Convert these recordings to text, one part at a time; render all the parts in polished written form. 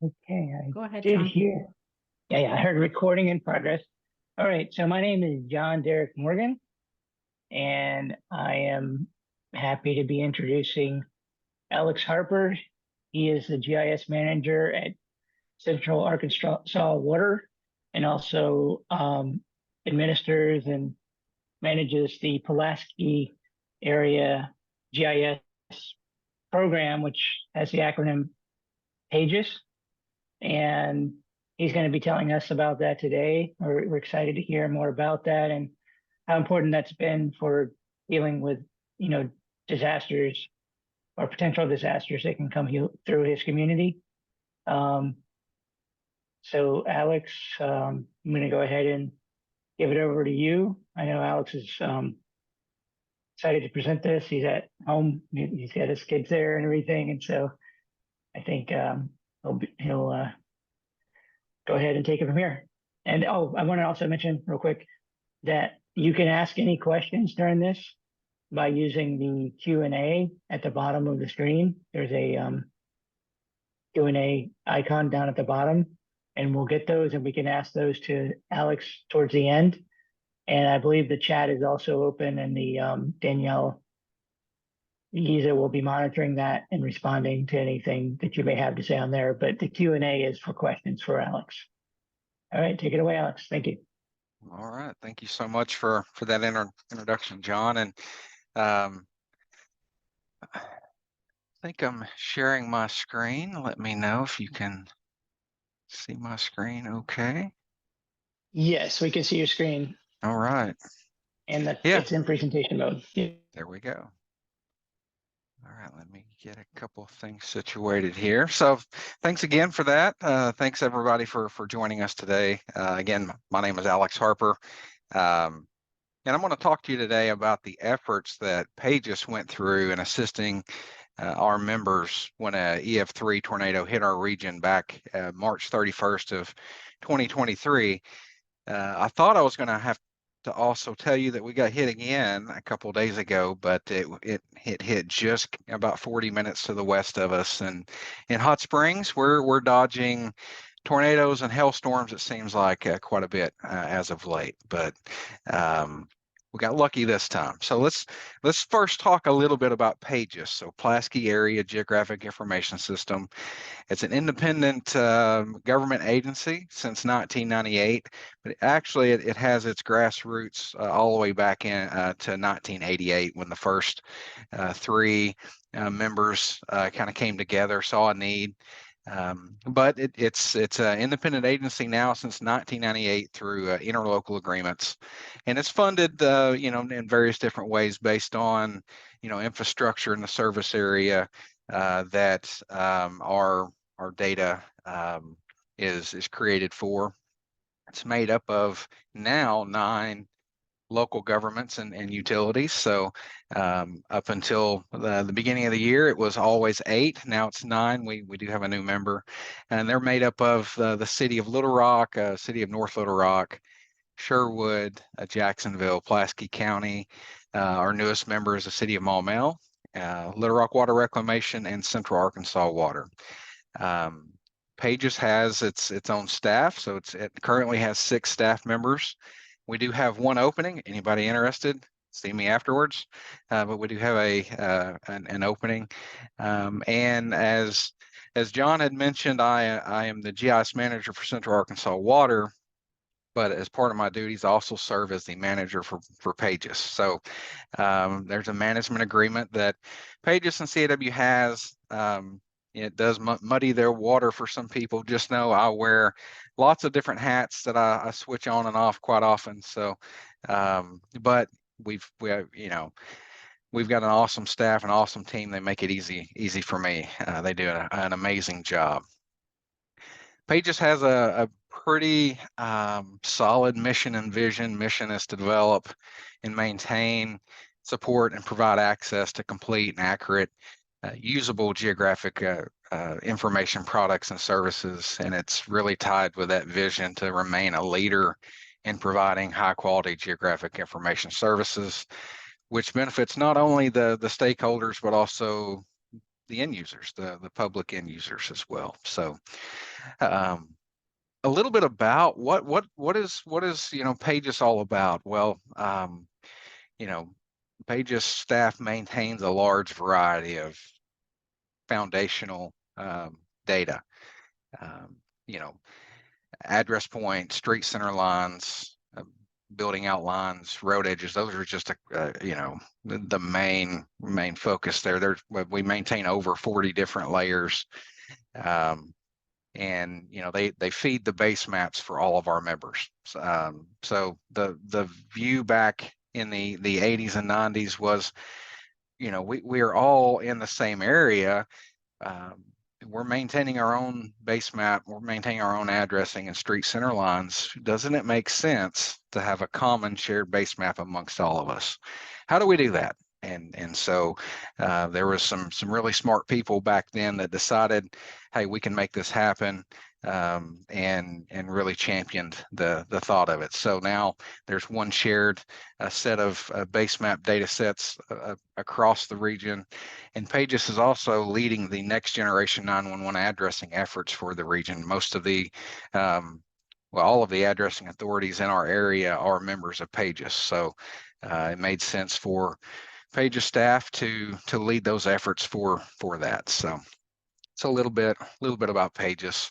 Okay, I Go ahead, did John. hear. Yeah, I heard recording in progress. All right, so my name is John Derek Morgan, and I am happy to be introducing Alex Harper. He is the GIS manager at Central Arkansas Water and also administers and manages the Pulaski area GIS program, which has the acronym PAgis. And he's going to be telling us about that today. We're excited to hear more about that and how important that's been for dealing with, you know, disasters or potential disasters that can come through his community. Um, so, Alex, I'm going to go ahead and give it over to you. I know Alex is excited to present this. He's at home. He's got his kids there and everything, and so I think he'll go ahead and take it from here. And oh, I want to also mention real quick that you can ask any questions during this by using the Q&A at the bottom of the screen. There's a Q&A icon down at the bottom, and we'll get those and we can ask those to Alex towards the end. And I believe the chat is also open, and the Danielle Giza will be monitoring that and responding to anything that you may have to say on there. But the Q&A is for questions for Alex. All right, take it away, Alex. Thank you. All right, thank you so much for that introduction, John. And I think I'm sharing my screen. Let me know if you can see my screen. Okay. Yes, we can see your screen. All right. And Yeah, it's in presentation mode. Yeah. there we go. All right, let me get a couple of things situated here. So thanks again for that. Thanks everybody for joining us today. Again, my name is Alex Harper. And I'm going to talk to you today about the efforts that PAgis went through in assisting our members when a EF3 tornado hit our region back March 31st of 2023. I thought I was going to have to also tell you that we got hit again a couple of days ago, but it hit just about 40 minutes to the west of us. And in Hot Springs, we're dodging tornadoes and hailstorms, it seems like, quite a bit as of late. But we got lucky this time. So let's first talk a little bit about PAgis. So Pulaski Area Geographic Information System. It's an independent government agency since 1998, but actually it has its grassroots all the way back in to 1988 when the first three members kind of came together, saw a need. But it's an independent agency now since 1998 through interlocal agreements, and it's funded, in various different ways based on, infrastructure in the service area that our data is created for. It's made up of now 9 local governments and utilities. So up until the beginning of the year, it was always 8. Now it's 9. We do have a new member, and they're made up of the city of Little Rock, city of North Little Rock, Sherwood, Jacksonville, Pulaski County. Our newest member is the city of Maumelle, Little Rock Water Reclamation, and Central Arkansas Water. PAgis has its own staff, so it currently has 6 staff members. We do have one opening. Anybody interested? See me afterwards. But we do have an opening. And as John had mentioned, I am the GIS manager for Central Arkansas Water. But as part of my duties, I also serve as the manager for PAgis. So there's a management agreement that PAgis and CAW has. It does muddy their water for some people. Just know I wear lots of different hats that I switch on and off quite often. So, but we've got an awesome staff, an awesome team. They make it easy for me. They do an amazing job. PAgis has a pretty solid mission and vision. Mission is to develop and maintain, support, and provide access to complete and accurate usable geographic information products and services, and it's really tied with that vision to remain a leader in providing high quality geographic information services, which benefits not only the stakeholders but also end users, the public end users as well. So a little bit about what is PAgis all about? Well, PAgis staff maintains a large variety of foundational data. Um, you know, address points, street center lines, building outlines, road edges. Those are just the main focus there. We maintain over 40 different layers. And they feed the base maps for all of our members. So the view back in the 80s and 90s was, we are all in the same area. We're maintaining our own base map, we're maintaining our own addressing and street center lines. Doesn't it make sense to have a common shared base map amongst all of us? How do we do that? And so there was some really smart people back then that decided, hey, we can make this happen, and really championed the thought of it. So now there's one shared set of base map data sets across the region, and PAgis is also leading the next generation 911 addressing efforts for the region. Most of the all of the addressing authorities in our area are members of PAgis, so it made sense for PAgis staff to lead those efforts for that. So it's a little bit about PAgis.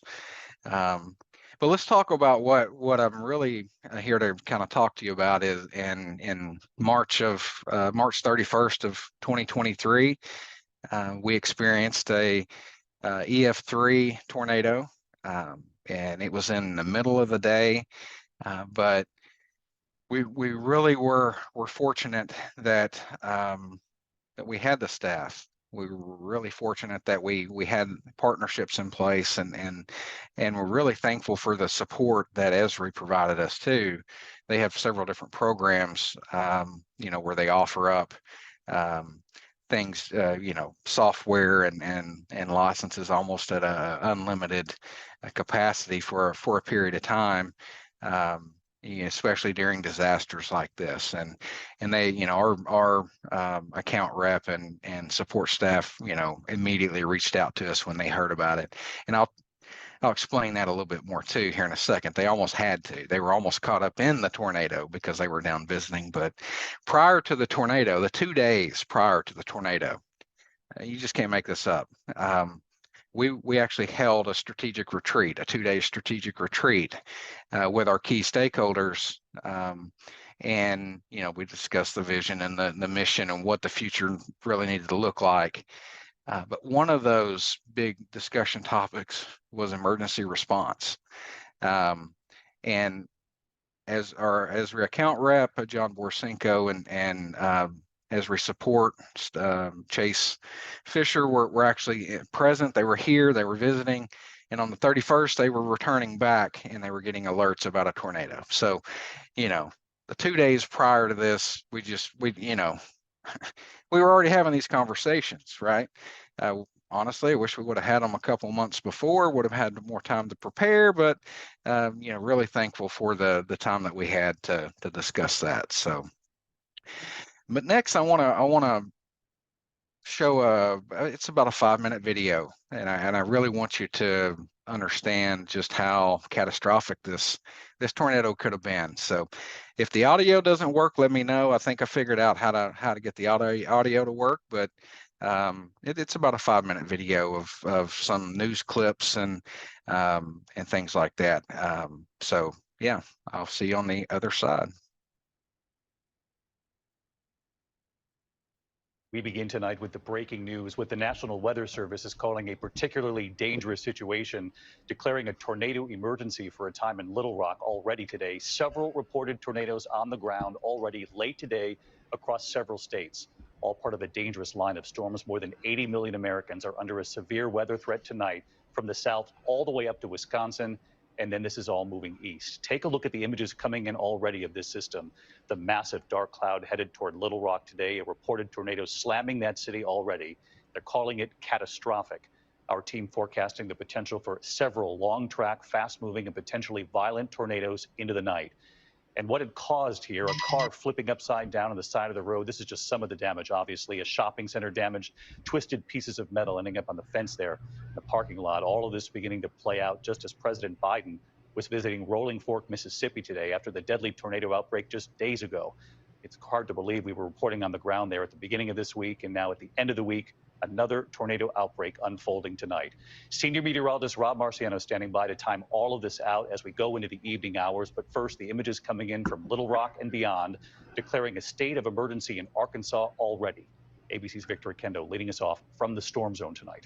But let's talk about what I'm really here to kind of talk to you about is in March 31st of 2023, we experienced a EF3 tornado, and it was in the middle of the day, but we really were fortunate that that we had the staff. We were really fortunate that we had partnerships in place, and we're really thankful for the support that Esri provided us too. They have several different programs, where they offer up things, software and licenses almost at a unlimited capacity for a period of time. Especially during disasters like this, and they, our account rep and support staff, immediately reached out to us when they heard about it. And I'll explain that a little bit more too here in a second. They almost had to. They were almost caught up in the tornado because they were down visiting. But prior to the tornado, the 2 days prior to the tornado, you just can't make this up. We actually held a strategic retreat, a 2-day strategic retreat with our key stakeholders. And, we discussed the vision and the mission and what the future really needed to look like. But one of those big discussion topics was emergency response. And as our account rep, John Borsenko, and Esri support, Chase Fisher, were actually present. They were here, they were visiting, and on the 31st, they were returning back, and they were getting alerts about a tornado. So, the 2 days prior to this, we we were already having these conversations, right? Honestly, I wish we would have had them a couple months before, would have had more time to prepare, but really thankful for the time that we had to discuss that. So, but next I want to show it's about a 5-minute video, and I really want you to understand just how catastrophic this tornado could have been. So if the audio doesn't work, let me know. I think I figured out how to get the audio to work, but it's about a 5-minute video of some news clips and things like that. So yeah, I'll see you on the other side. We begin tonight with the breaking news. What the National Weather Service is calling a particularly dangerous situation, declaring a tornado emergency for a time in Little Rock already today. Several reported tornadoes on the ground already late today across several states, all part of a dangerous line of storms. More than 80 million Americans are under a severe weather threat tonight, from the south all the way up to Wisconsin. And then this is all moving east. Take a look at the images coming in already of this system. The massive dark cloud headed toward Little Rock today, a reported tornado slamming that city already. They're calling it catastrophic. Our team forecasting the potential for several long track, fast moving and potentially violent tornadoes into the night. and what it caused here, a car flipping upside down on the side of the road. This is just some of the damage, obviously. A shopping center damaged, twisted pieces of metal ending up on the fence there in the parking lot. All of this beginning to play out just as President Biden was visiting Rolling Fork, Mississippi today after the deadly tornado outbreak just days ago. It's hard to believe we were reporting on the ground there at the beginning of this week, and now at the end of the week, another tornado outbreak unfolding tonight. Senior meteorologist Rob Marciano standing by to time all of this out as we go into the evening hours. But first, the images coming in from Little Rock and beyond, declaring a state of emergency in Arkansas already. ABC's Victor Kendo leading us off from the storm zone tonight.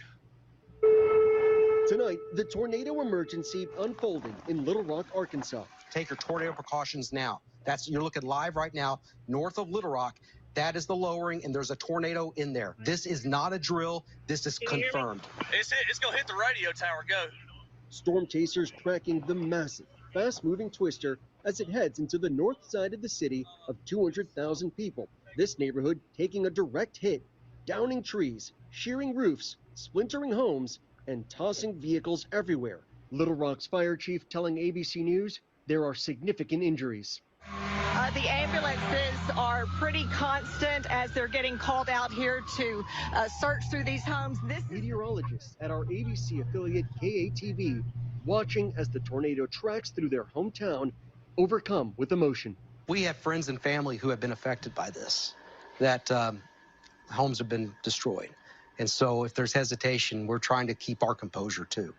Tonight, the tornado emergency unfolding in Little Rock, Arkansas. Take your tornado precautions now. You're looking live right now, north of Little Rock. That is the lowering, and there's a tornado in there. This is not a drill. This is confirmed. It's going to hit the radio tower. Go. Storm chasers tracking the massive, fast-moving twister as it heads into the north side of the city of 200,000 people. This neighborhood taking a direct hit, downing trees, shearing roofs, splintering homes, and tossing vehicles everywhere. Little Rock's fire chief telling ABC News there are significant injuries. The ambulances are pretty constant as they're getting called out here to search through these homes. Meteorologists at our ABC affiliate KATV watching as the tornado tracks through their hometown, overcome with emotion. We have friends and family who have been affected by this, that homes have been destroyed. And so if there's hesitation, we're trying to keep our composure too.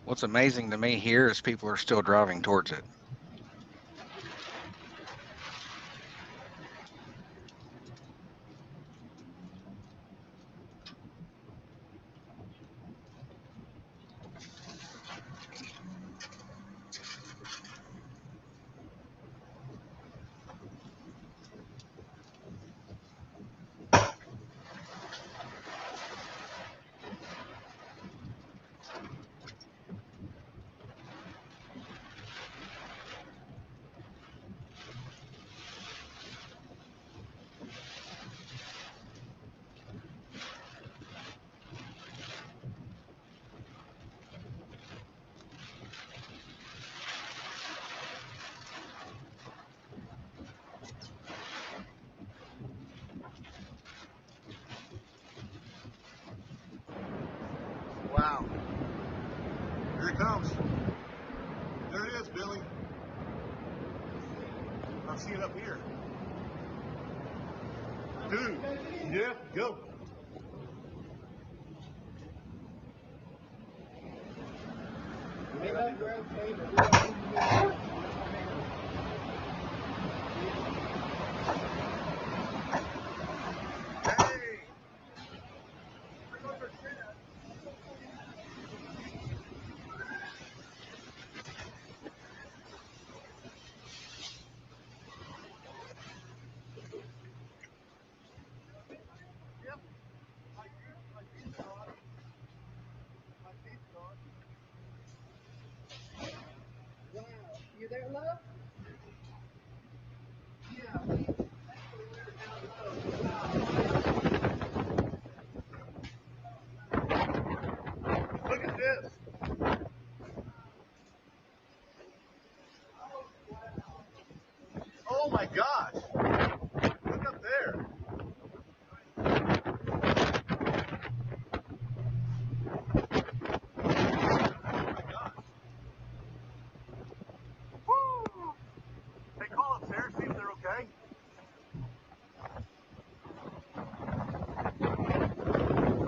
What's amazing to me here is people are still driving towards it. Wow. Here it comes. There it is, Billy. I see it up here. Dude. Yeah, go. Look at this. Oh my gosh. Look up there. Woo! Hey, call upstairs, see if they're okay.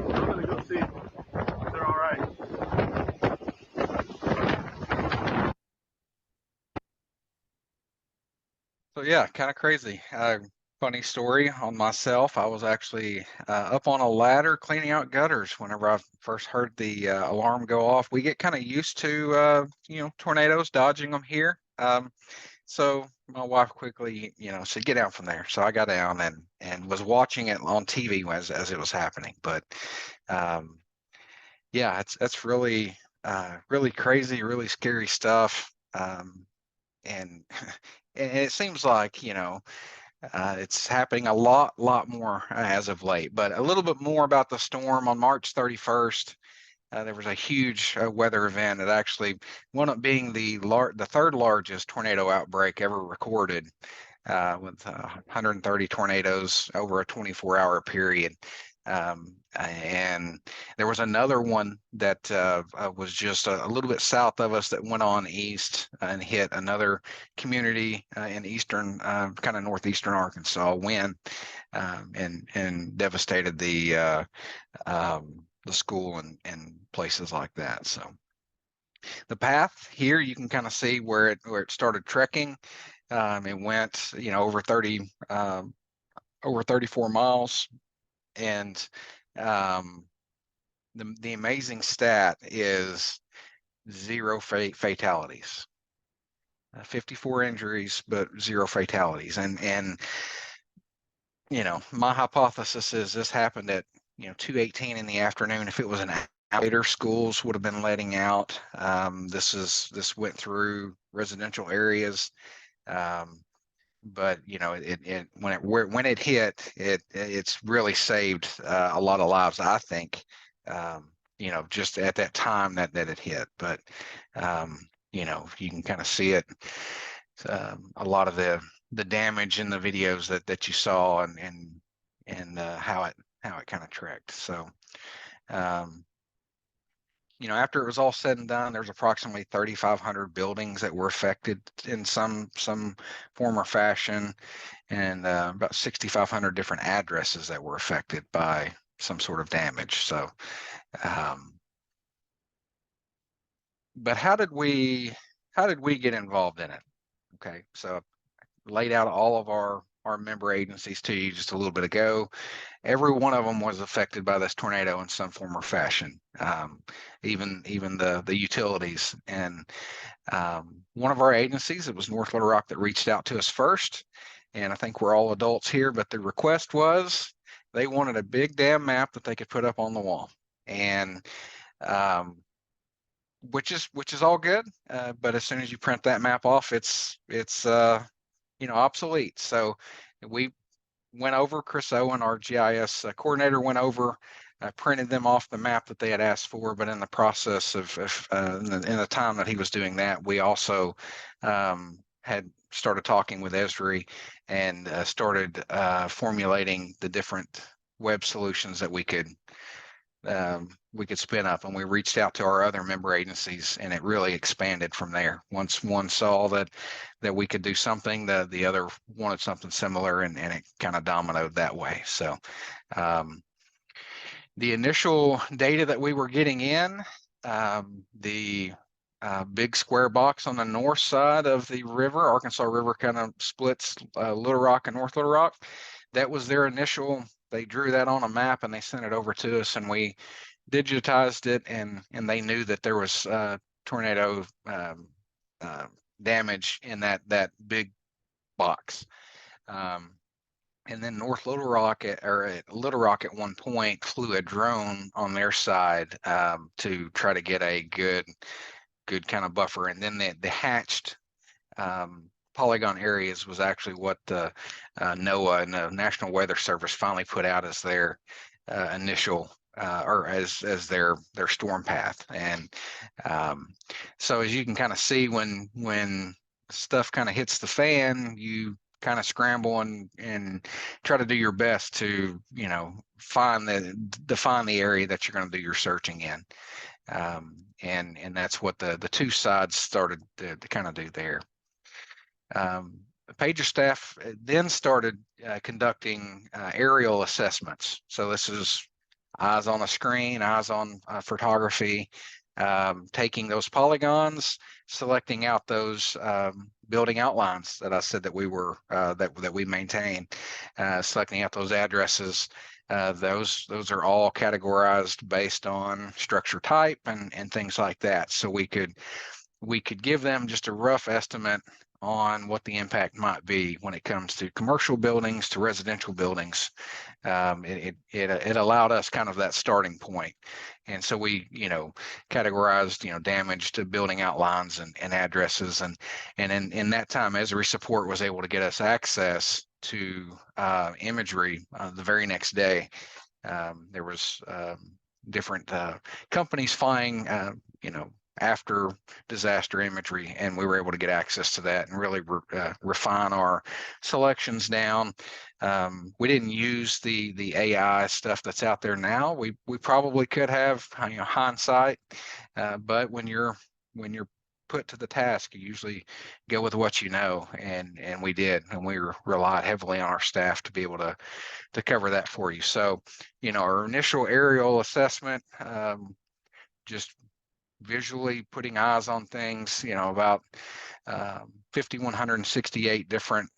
I'm gonna go see if they're all right. So yeah, kind of crazy. Funny story on myself. I was actually up on a ladder cleaning out gutters whenever I first heard the alarm go off. We get kind of used to tornadoes, dodging them here. So my wife quickly, said, "Get down from there." So I got down and was watching it on TV as it was happening. But yeah, that's really really crazy, really scary stuff. And and it seems like it's happening a lot more as of late. But a little bit more about the storm on March 31st. There was a huge weather event that actually wound up being the third largest tornado outbreak ever recorded, with 130 tornadoes over a 24-hour period. And there was another one that was just a little bit south of us that went on east and hit another community in eastern, kind of northeastern Arkansas, and devastated the school and places like that. So the path here, you can kind of see where it started trekking. It went, over 34 miles. And the amazing stat is 0 fatalities, 54 injuries, but 0 fatalities. And my hypothesis is this happened at 2:18 in the afternoon. If it was an hour later, schools would have been letting out. This went through residential areas. But when it hit, it's really saved a lot of lives, I think. Just at that time that it hit. But you can kind of see it. A lot of the damage in the videos that you saw and how it kind of trekked. So after it was all said and done, there's approximately 3,500 buildings that were affected in some form or fashion, and about 6,500 different addresses that were affected by some sort of damage. So, but how did we get involved in it? Okay, so I laid out all of our member agencies to you just a little bit ago. Every one of them was affected by this tornado in some form or fashion, even the utilities. And one of our agencies, it was North Little Rock, that reached out to us first. And I think we're all adults here, but the request was they wanted a big damn map that they could put up on the wall. And which is all good, but as soon as you print that map off, it's obsolete. So we went over, Chris Owen, our GIS coordinator, went over, printed them off the map that they had asked for. But in the process of in the time that he was doing that, we also had started talking with Esri and started formulating the different web solutions that we could spin up. And we reached out to our other member agencies, and it really expanded from there. Once one saw that we could do something, the other wanted something similar, and it kind of dominoed that way. So the initial data that we were getting in, the big square box on the north side of the river, Arkansas River, kind of splits Little Rock and North Little Rock. That was their initial. They drew that on a map and they sent it over to us, and we digitized it, and they knew that there was tornado damage in that big box. And then North Little Rock at Little Rock at one point flew a drone on their side to try to get a good kind of buffer. And then the hatched polygon areas was actually what the NOAA and the National Weather Service finally put out as their initial or as their storm path. And so as you can kind of see, when stuff kind of hits the fan, you kind of scramble and try to do your best to, you know, define the area that you're going to do your searching in. And that's what the two sides started to kind of do there. The PAgis staff then started conducting aerial assessments. So this is eyes on a screen, eyes on photography, taking those polygons, selecting out those building outlines that I said that we were that we maintain, selecting out those addresses. Those are all categorized based on structure type and things like that. So we could give them just a rough estimate on what the impact might be when it comes to commercial buildings to residential buildings. It allowed us kind of that starting point. And so we, you know, categorized, you know, damage to building outlines and addresses. And in that time, Esri support was able to get us access to imagery the very next day. There was different companies flying, you know, after disaster imagery, and we were able to get access to that and really refine our selections down. We didn't use the AI stuff that's out there now. We probably could have, you know, hindsight, but when you're put to the task, you usually go with what you know, and we did, and we relied heavily on our staff to be able to cover that for you. So, you know, our initial aerial assessment, just visually putting eyes on things, you know, about 5,168 different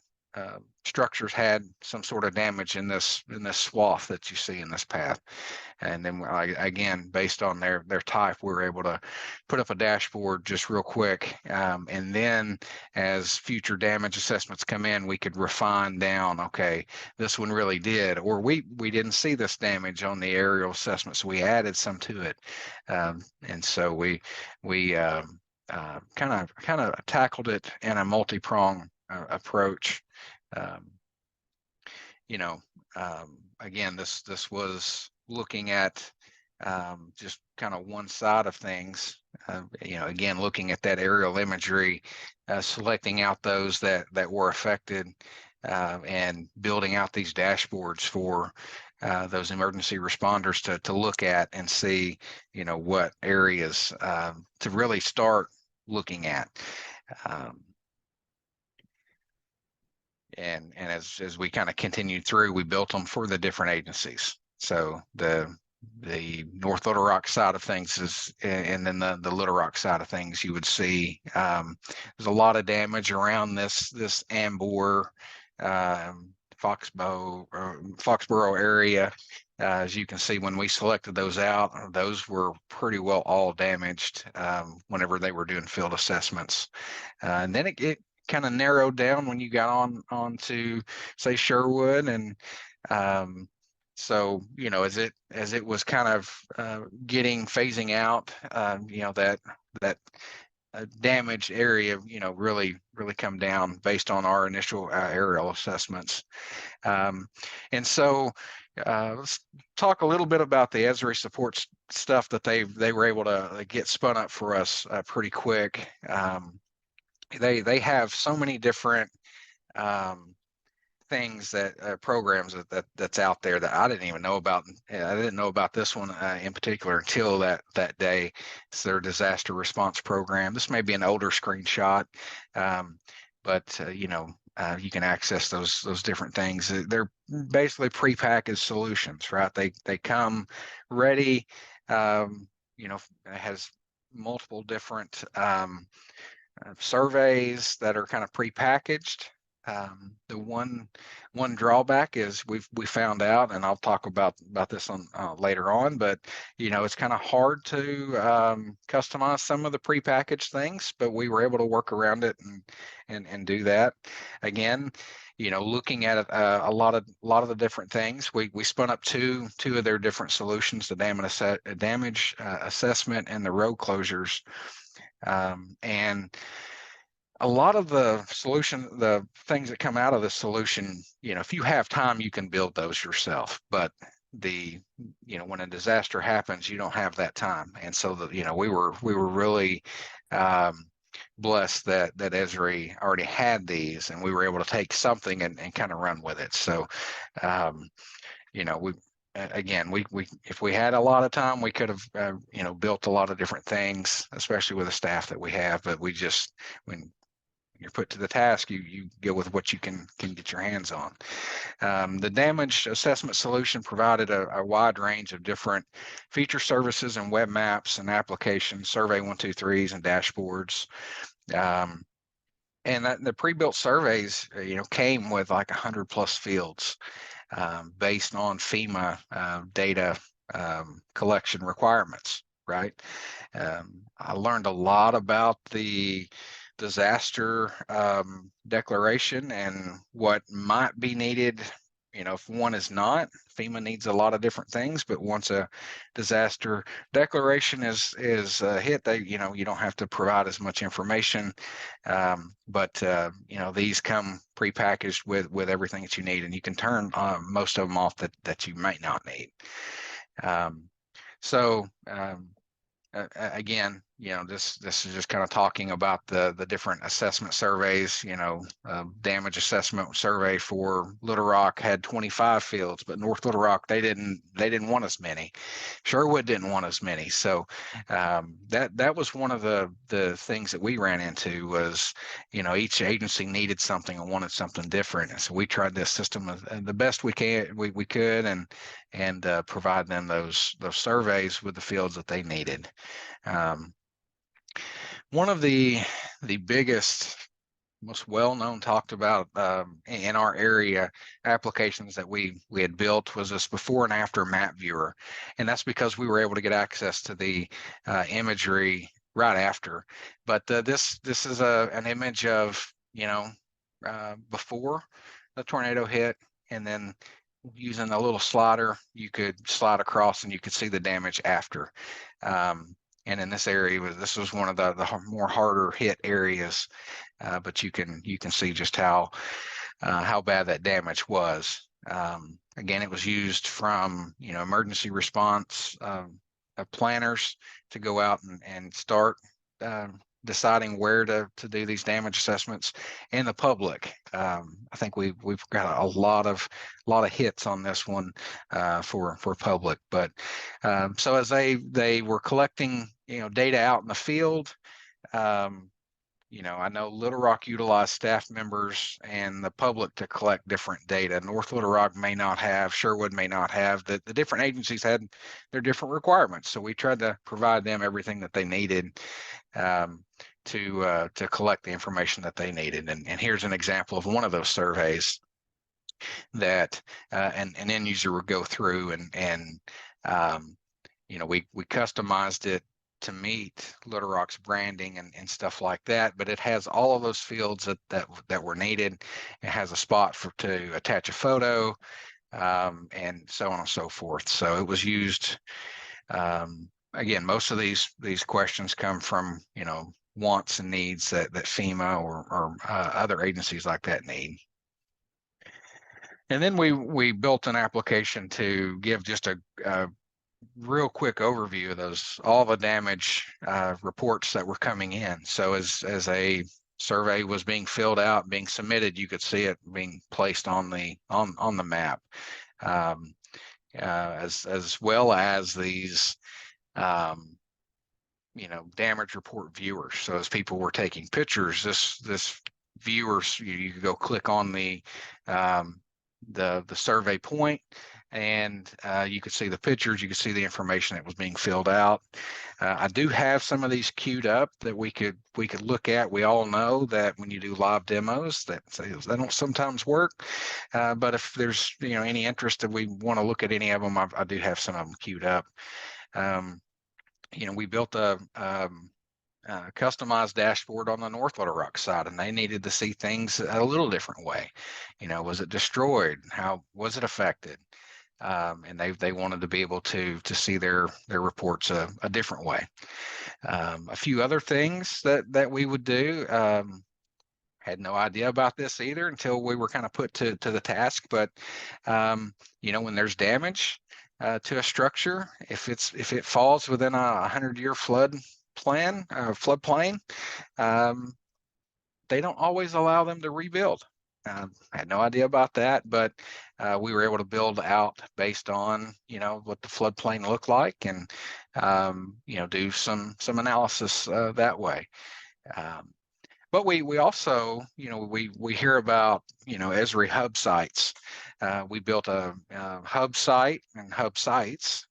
structures had some sort of damage in this swath that you see in this path. And then again, based on their type, we were able to put up a dashboard just real quick. And then as future damage assessments come in, we could refine down, okay, this one really did, or we didn't see this damage on the aerial assessment, so we added some to it. And so we kind of tackled it in a multi-pronged approach. You know, again, this was looking at just kind of one side of things. You know, again, looking at that aerial imagery, selecting out those that were affected, and building out these dashboards for those emergency responders to look at and see, you know, what areas to really start looking at. And as we kind of continued through, we built them for the different agencies. So the North Little Rock side of things is, and then the Little Rock side of things, you would see there's a lot of damage around this Ambor, Foxborough area. As you can see, when we selected those out, those were pretty well all damaged whenever they were doing field assessments. And then it kind of narrowed down when you got on to, say, Sherwood. And so, you know, as it was kind of phasing out, you know, that damaged area, you know, really come down based on our initial aerial assessments. And so let's talk a little bit about the Esri support stuff that they were able to get spun up for us pretty quick. They have so many different things that programs that's out there that I didn't even know about. I didn't know about this one in particular until that day. It's their disaster response program. This may be an older screenshot, but you know, you can access those different things. They're basically prepackaged solutions, right? They come ready. You know, it has multiple different surveys that are kind of prepackaged. The one drawback is we found out, and I'll talk about this on later on, but you know, it's kind of hard to customize some of the prepackaged things, but we were able to work around it and do that. Again, you know, looking at a lot of the different things, we spun up two of their different solutions: the damage assessment and the road closures. And a lot of the things that come out of the solution, if you have time, you can build those yourself. But when a disaster happens, you don't have that time. And so we were really blessed that Esri already had these, and we were able to take something and kind of run with it. So, we if we had a lot of time, we could have built a lot of different things, especially with the staff that we have. But when you're put to the task, you go with what you can get your hands on. The damage assessment solution provided a wide range of different feature services and web maps and applications, survey 123s and dashboards. And the pre-built surveys, came with like 100+ fields based on FEMA data collection requirements, right? I learned a lot about the disaster declaration and what might be needed. If one is not, FEMA needs a lot of different things, but once a disaster declaration is hit, you don't have to provide as much information. But these come prepackaged with everything that you need, and you can turn most of them off that you might not need. Again, this is just kind of talking about the different assessment surveys. Damage assessment survey for Little Rock had 25 fields, but North Little Rock, they didn't want as many. Sherwood didn't want as many. So that was one of the things that we ran into was, each agency needed something and wanted something different. And so we tried this system the best we could and provide them those surveys with the fields that they needed. One of the biggest, most well-known, talked about in our area applications that we had built was this before and after map viewer, and that's because we were able to get access to the imagery right after. But this is an image of before the tornado hit, and then using a little slider, you could slide across and you could see the damage after. And in this area, this was one of the more harder hit areas, but you can see just how bad that damage was. Again, it was used from emergency response planners to go out and start deciding where to do these damage assessments, and the public. I think we've got a lot of hits on this one for public. But so as they were collecting data out in the field, I know Little Rock utilized staff members and the public to collect different data. North Little Rock may not have, Sherwood may not have. The different agencies had their different requirements, so we tried to provide them everything that they needed to collect the information that they needed. And here's an example of one of those surveys that an end user would go through, and we customized it to meet Little Rock's branding and stuff like that, but it has all of those fields that were needed. It has a spot to attach a photo, and so on and so forth. So it was used. Again, most of these questions come from wants and needs that FEMA or other agencies like that need. And then we built an application to give just a real quick overview of all the damage reports that were coming in. So as a survey was being filled out, being submitted, you could see it being placed on the map, as well as these damage report viewers. So as people were taking pictures, this viewers, you could go click on the survey point, and you could see the pictures, you could see the information that was being filled out. I do have some of these queued up that we could look at. We all know that when you do live demos, that they don't sometimes work. But if there's any interest that we want to look at any of them, I do have some of them queued up. We built a customized dashboard on the North Little Rock side, and they needed to see things a little different way. Was it destroyed? How was it affected? And they wanted to be able to see their reports a different way. A few other things that we would do. had no idea about this either until we were kind of put to the task. But you know, when there's damage to a structure, if it falls within a 100-year floodplain, they don't always allow them to rebuild. I had no idea about that, but we were able to build out based on, you know, what the floodplain looked like, and you know, do some analysis that way. But we also, you know, we hear about, you know, Esri hub sites. We built a hub site and hub sites.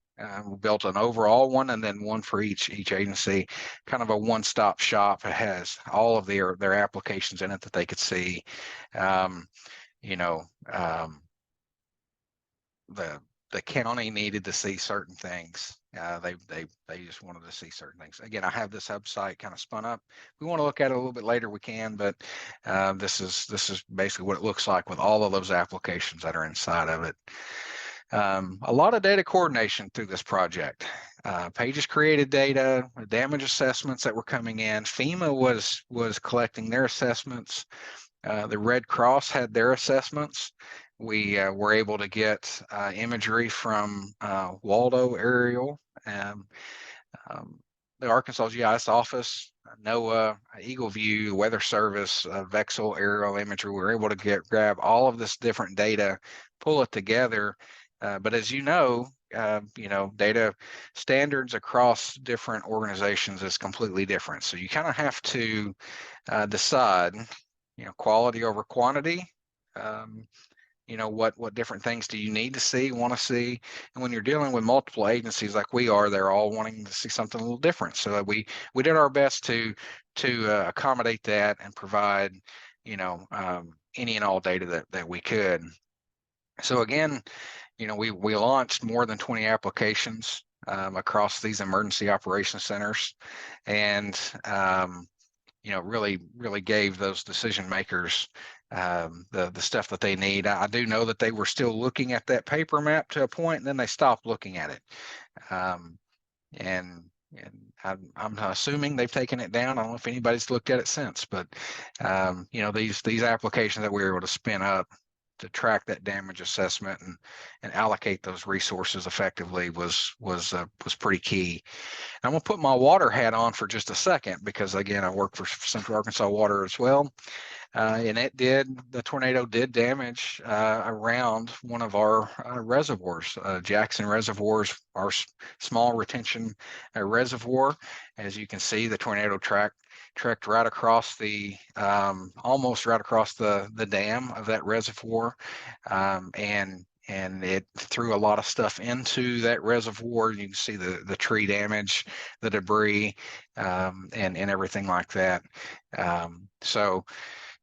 We built an overall one, and then one for each agency, kind of a one-stop shop. It has all of their applications in it that they could see. You know, the county needed to see certain things. They just wanted to see certain things. Again, I have this hub site kind of spun up. If we want to look at it a little bit later, we can, but this is basically what it looks like with all of those applications that are inside of it. A lot of data coordination through this project. PAgis created data, damage assessments that were coming in. FEMA was collecting their assessments. The Red Cross had their assessments. We were able to get imagery from Waldo aerial, the Arkansas GIS office, NOAA, Eagle View, Weather Service, Vexel aerial imagery. We were able to grab all of this different data, pull it together. But as you know, data standards across different organizations is completely different. So you kind of have to decide, you know, quality over quantity. You know, what different things do you need to see, want to see? And when you're dealing with multiple agencies like we are, they're all wanting to see something a little different. So we did our best to accommodate that and provide, you know, any and all data that we could. So again, you know, we launched more than 20 applications across these emergency operations centers, and you know, really gave those decision makers the stuff that they need. I do know that they were still looking at that paper map to a point, and then they stopped looking at it. And I'm assuming they've taken it down. I don't know if anybody's looked at it since, but you know, these applications that we were able to spin up to track that damage assessment and allocate those resources effectively was pretty key. I'm going to put my water hat on for just a second, because again, I work for Central Arkansas Water as well. And the tornado did damage around one of our reservoirs. Jackson Reservoirs, our small retention reservoir. As you can see, the tornado tracked right across almost right across the dam of that reservoir, and it threw a lot of stuff into that reservoir. You can see the tree damage, the debris, and everything like that. So,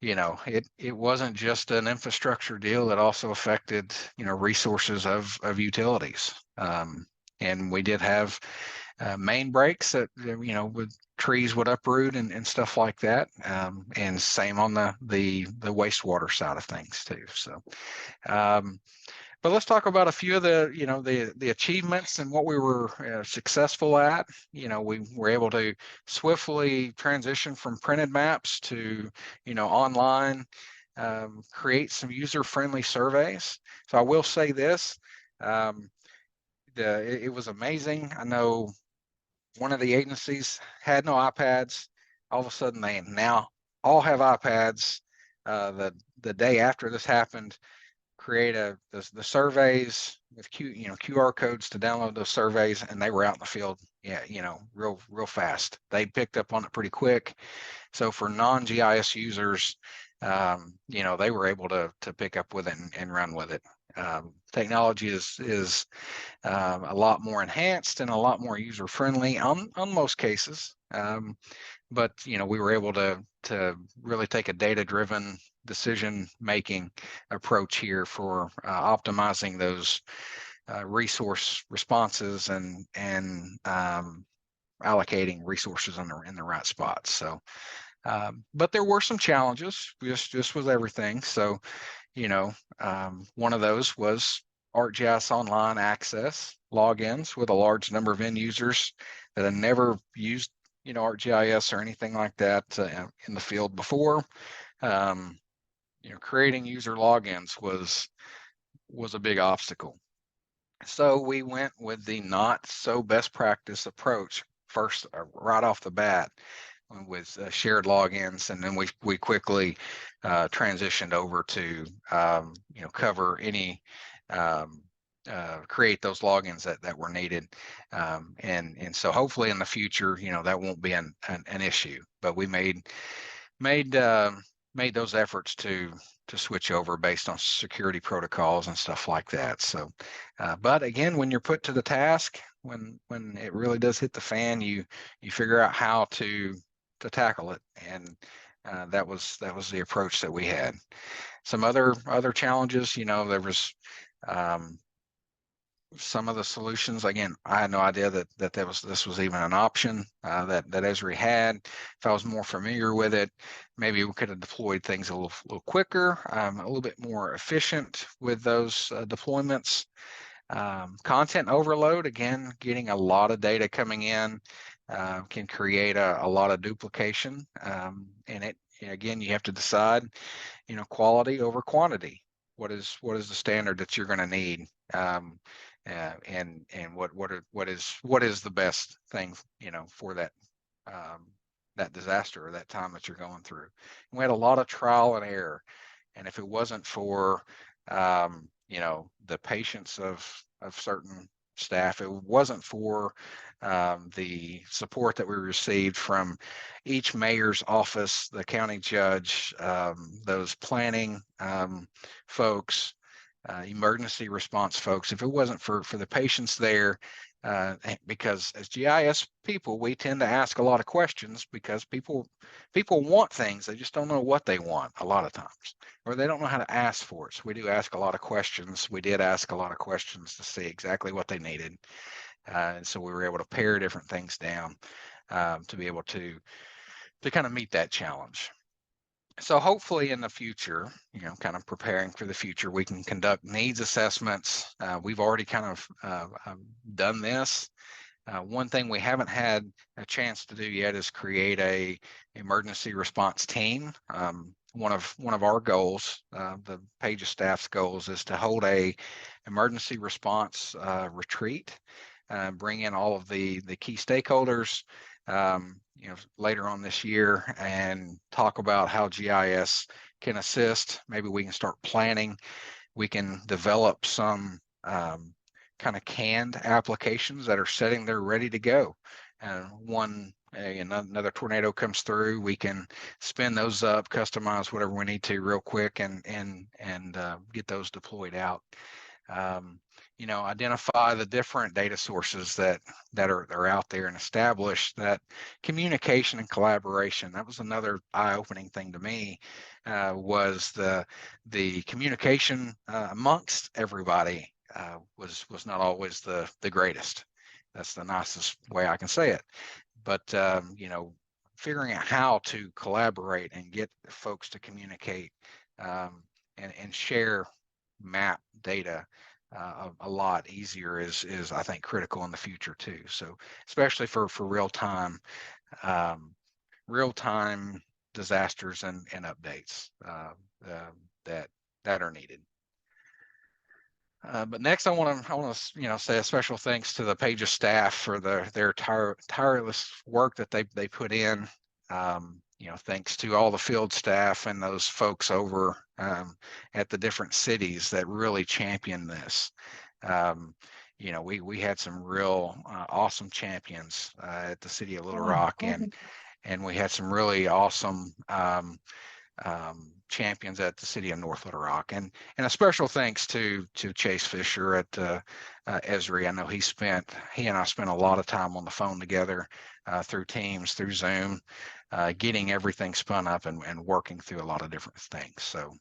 you know, it wasn't just an infrastructure deal. It also affected, you know, resources of utilities. And we did have main breaks that, you know, trees would uproot and stuff like that. And same on the wastewater side of things too. So, but let's talk about a few of the, you know, the achievements and what we were successful at. You know, we were able to swiftly transition from printed maps to, you know, online, create some user-friendly surveys. So I will say this, it was amazing. I know one of the agencies had no iPads. All of a sudden, they now all have iPads. The day after this happened, create the surveys with QR codes to download those surveys, and they were out in the field, you know, real fast. They picked up on it pretty quick. So for non-GIS users, you know, they were able to pick up with it and run with it. Technology is a lot more enhanced and a lot more user friendly on most cases. But you know, we were able to really take a data-driven decision-making approach here for optimizing those resource responses and allocating resources in the right spots. So, but there were some challenges, just with everything. So, you know, one of those was ArcGIS Online access logins with a large number of end users that had never used, you know, ArcGIS or anything like that in the field before. creating user logins was a big obstacle. So we went with the not so best practice approach first, right off the bat, with shared logins, and then we quickly transitioned over to cover any create those logins that were needed, and so hopefully in the future that won't be an issue. But we made those efforts to switch over based on security protocols and stuff like that. So, but again, when you're put to the task, when it really does hit the fan, you figure out how to tackle it, and that was the approach that we had. Some other challenges, there was some of the solutions. Again, I had no idea that this was even an option that Esri had. If I was more familiar with it, maybe we could have deployed things a little quicker, a little bit more efficient with those deployments. Content overload, again, getting a lot of data coming in can create a lot of duplication, and it again, you have to decide, quality over quantity. What is the standard that you're going to need? And what is the best thing for that that disaster or that time that you're going through. And we had a lot of trial and error, and if it wasn't for the patience of certain staff, it wasn't for the support that we received from each mayor's office, the county judge, those planning folks, emergency response folks, if it wasn't for the patience there, because as GIS people, we tend to ask a lot of questions because people want things, they just don't know what they want a lot of times, or they don't know how to ask for it. So we do ask a lot of questions. We did ask a lot of questions to see exactly what they needed, and so we were able to pare different things down to be able to kind of meet that challenge. So hopefully in the future, kind of preparing for the future, we can conduct needs assessments. We've already kind of done this. One thing we haven't had a chance to do yet is create a emergency response team. One of our goals, the PAgis staff's goals, is to hold a emergency response retreat, bring in all of the key stakeholders, later on this year, and talk about how GIS can assist. Maybe we can start planning. We can develop some kind of canned applications that are sitting there ready to go. And another tornado comes through, we can spin those up, customize whatever we need to real quick, and get those deployed out. Identify the different data sources that are out there, and establish that communication and collaboration. That was another eye-opening thing to me, was the communication amongst everybody was not always the greatest. That's the nicest way I can say it. But figuring out how to collaborate and get folks to communicate and share map data a lot easier is I think critical in the future too. So especially for real time disasters and updates that are needed. But next, I want to say a special thanks to the PAgis staff for their tireless work that they put in. Thanks to all the field staff and those folks over at the different cities that really championed this. We had some real awesome champions at the city of Little Rock, and we had some really awesome champions at the city of North Little Rock, and a special thanks to Chase Fisher at Esri. I know he and I spent a lot of time on the phone together through Teams, through Zoom, getting everything spun up and working through a lot of different things. So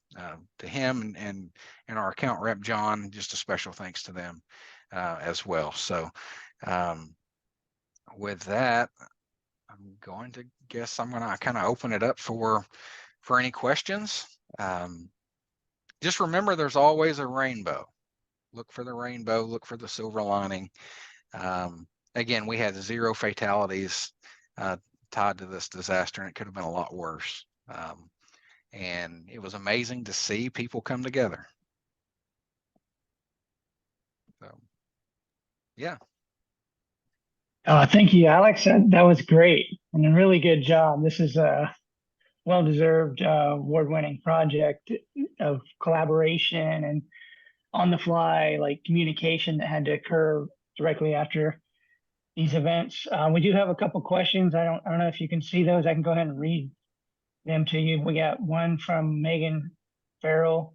to him and our account rep John, just a special thanks to them as well. So with that, I'm going to kind of open it up for any questions. Just remember, there's always a rainbow. Look for the rainbow, look for the silver lining. Again, we had 0 fatalities tied to this disaster, and it could have been a lot worse. And it was amazing to see people come together. So, yeah. Thank you, Alex. That was great and a really good job. This is a well-deserved award-winning project of collaboration and on-the-fly like communication that had to occur directly after these events. We do have a couple questions. I don't know if you can see those. I can go ahead and read them to you. We got one from Megan Farrell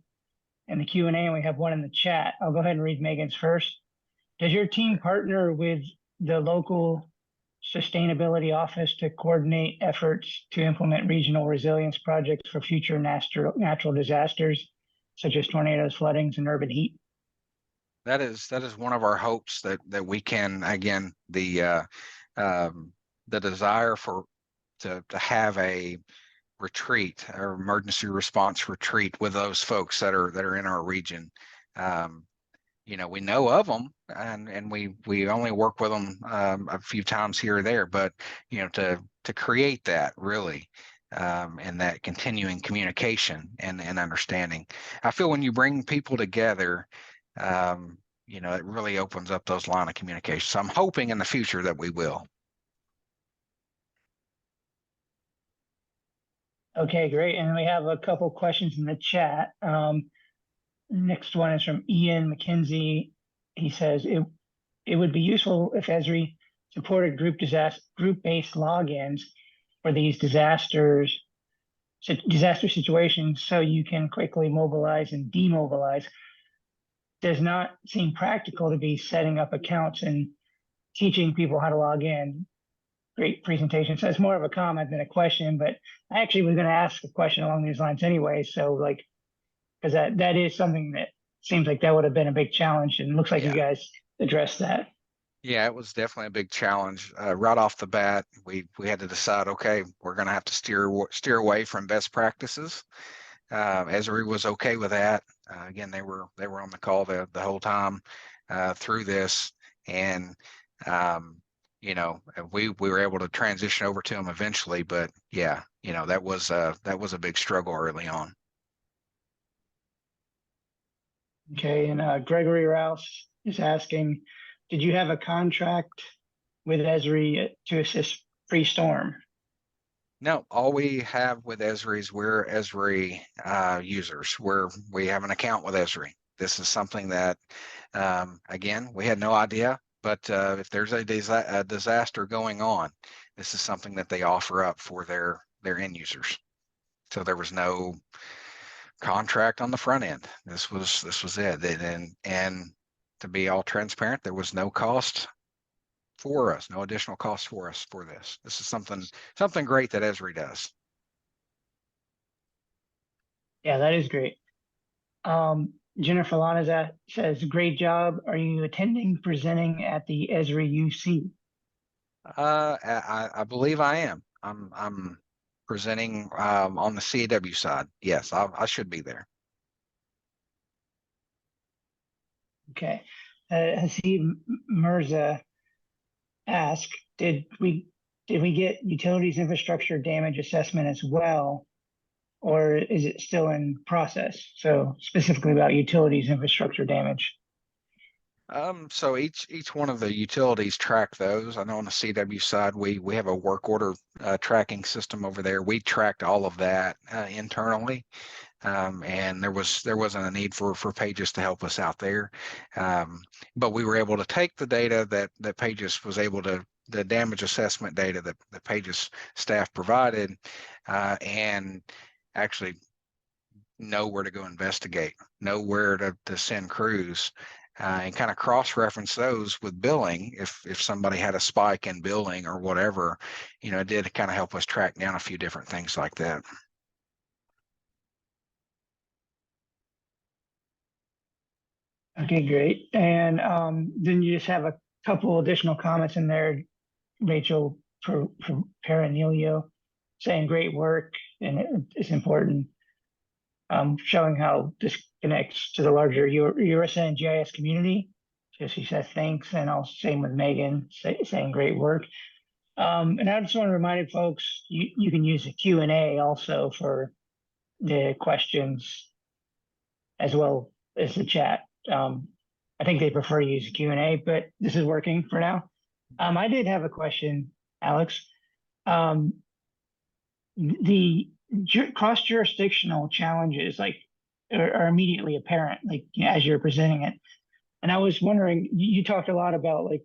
in the Q&A, and we have one in the chat. I'll go ahead and read Megan's first. Does your team partner with the local sustainability office to coordinate efforts to implement regional resilience projects for future natural disasters, such as tornadoes, floodings, and urban heat? That is one of our hopes that we can, again, the desire to have a retreat or emergency response retreat with those folks that are in our region. You know, we know of them, and we only work with them a few times here or there, but you know, to create that really, and that continuing communication and understanding. I feel when you bring people together, you know, it really opens up those line of communication. So I'm hoping in the future that we will. Okay, great. And we have a couple questions in the chat. Next one is from Ian McKenzie. He says it would be useful if Esri supported group-based logins for these disaster situations, so you can quickly mobilize and demobilize. Does not seem practical to be setting up accounts and teaching people how to log in. Great presentation. So it's more of a comment than a question, but I actually was going to ask a question along these lines anyway. So like, because that is something that seems like that would have been a big challenge, and it looks like you guys addressed that. Yeah, it was definitely a big challenge. Right off the bat, we had to decide, okay, we're going to have to steer away from best practices. Esri was okay with that. Again, they were on the call the whole time through this, and you know, we were able to transition over to them eventually. But yeah, you know, that was a big struggle early on. Okay, and Gregory Rouse is asking, did you have a contract with Esri to assist pre-storm? No, all we have with Esri is we're Esri users. We have an account with Esri. This is something that, again, we had no idea, but if there's a disaster going on, this is something that they offer up for their end users. So there was no contract on the front end. This was it. And to be all transparent, there was no cost for us, no additional cost for us for this. This is something great that Esri does. Yeah, that is great. Jennifer Lana says, great job. Are you attending, presenting at the Esri UC? I believe I am. I'm presenting on the CAW side. Yes, I should be there. Okay. Haseeb Mirza asked, did we get utilities infrastructure damage assessment as well, or is it still in process? So specifically about utilities infrastructure damage. So each one of the utilities track those. I know on the CW side, we have a work order tracking system over there. We tracked all of that internally. And there wasn't a need for PAgis to help us out there. But we were able to take the data that PAgis was able to, the damage assessment data that the PAgis staff provided, and actually know where to go investigate, know where to send crews, and kind of cross-reference those with billing. If somebody had a spike in billing or whatever, you know, it did kind of help us track down a few different things like that. Okay, great. And then you just have a couple additional comments in there. Rachel Peranilio saying great work, and it's important, showing how this connects to the larger URISA and GIS community. So she says thanks, and also same with Megan saying great work. And I just want to remind folks, you can use the Q&A also for the questions as well as the chat. I think they prefer to use Q&A, but this is working for now. I did have a question, Alex. The cross-jurisdictional challenges are immediately apparent, as you're presenting it. And I was wondering, you talked a lot about like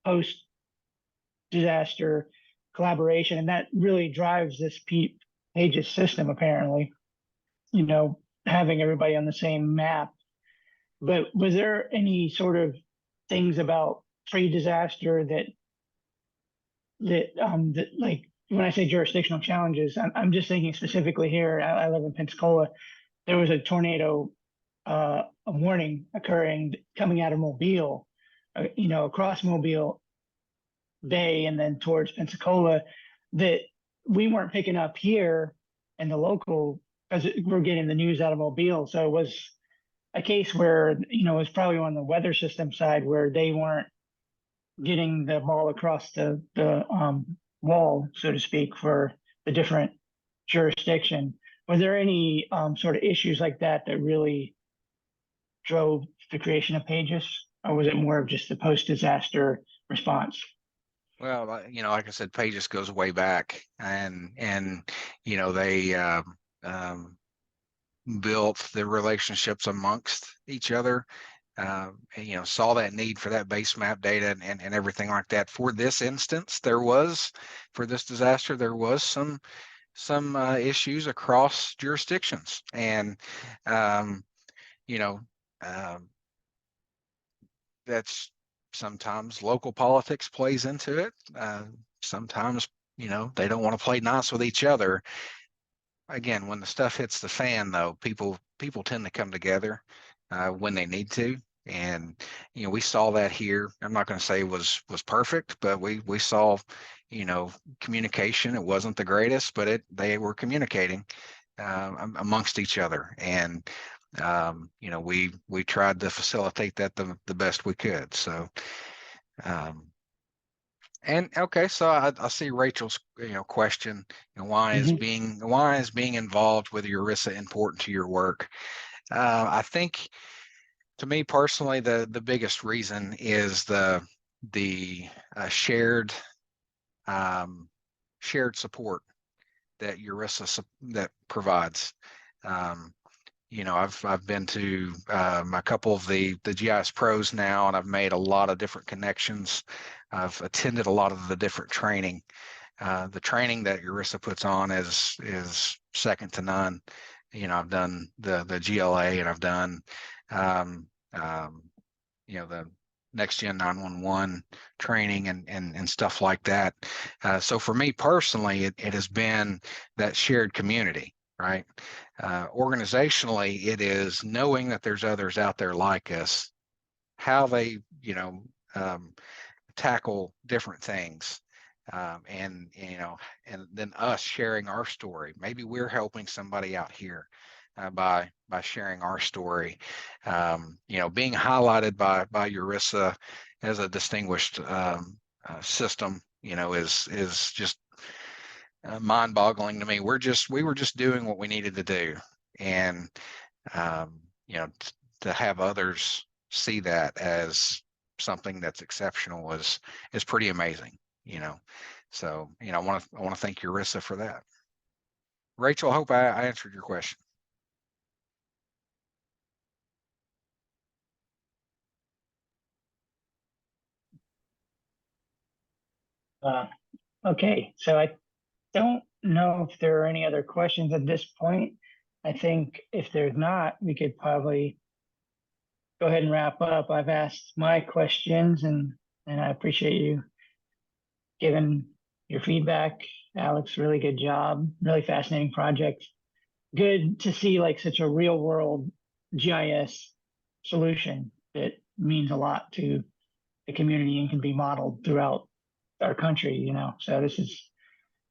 post-disaster collaboration, and that really drives this PAgis system, apparently, having everybody on the same map. But was there any sort of things about pre-disaster that like, when I say jurisdictional challenges, I'm just thinking specifically here. I live in Pensacola. There was a tornado, a warning occurring coming out of Mobile, across Mobile Bay and then towards Pensacola, that we weren't picking up here in the local, because we're getting the news out of Mobile. So it was a case where, it was probably on the weather system side where they weren't getting the ball across the wall, so to speak, for the different jurisdiction. Were there any sort of issues like that really drove the creation of PAgis, or was it more of just the post-disaster response? Well, like I said, PAgis goes way back, and they built the relationships amongst each other. Saw that need for that base map data and everything like that. For this instance, for this disaster, there was some issues across jurisdictions, and that's sometimes local politics plays into it. Sometimes they don't want to play nice with each other. Again, when the stuff hits the fan, though, people tend to come together when they need to. And we saw that here. I'm not going to say it was perfect, but we saw communication. It wasn't the greatest, but they were communicating amongst each other, and we tried to facilitate that the best we could. So and okay, so I see Rachel's question. Why is being involved with URISA important to your work? I think, to me personally, the biggest reason is the shared support that URISA that provides. I've been to a couple of the GIS pros now, and I've made a lot of different connections. I've attended a lot of the different training. The training that URISA puts on is second to none. I've done the GLA, and I've done the next gen 911 training and stuff like that. So for me personally, it has been that shared community, right? Organizationally, it is knowing that there's others out there like us, how they tackle different things, and then us sharing our story. Maybe we're helping somebody out here by sharing our story. Being highlighted by URISA as a distinguished system, is just mind-boggling to me. We were just doing what we needed to do, and to have others see that as something that's exceptional is pretty amazing. So I want to thank URISA for that. Rachel, I hope I answered your question. Okay, so I don't know if there are any other questions at this point. I think if there's not, we could probably go ahead and wrap up. I've asked my questions, and I appreciate you giving your feedback. Alex, really good job. Really fascinating project. Good to see like such a real world GIS solution that means a lot to the community and can be modeled throughout our country, So this is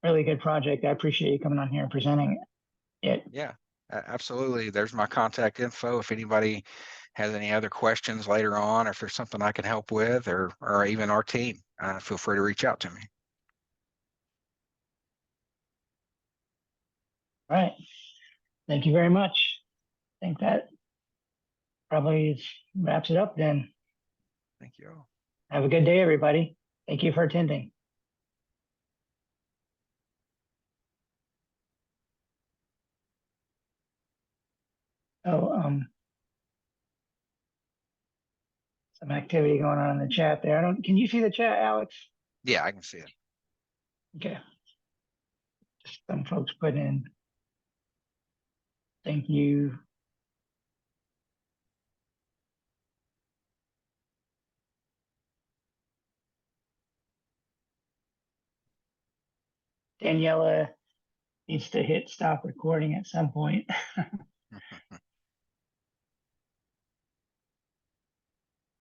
really good project. I appreciate you coming on here and presenting it. Yeah, absolutely. There's my contact info. If anybody has any other questions later on, or if there's something I can help with, or even our team, feel free to reach out to me. All right. Thank you very much. I think that probably wraps it up then. Thank you all. Have a good day, everybody. Thank you for attending. Oh, some activity going on in the chat there. Can you see the chat, Alex? Yeah, I can see it. Okay. Just some folks put in. Thank you. Daniela needs to hit stop recording at some point.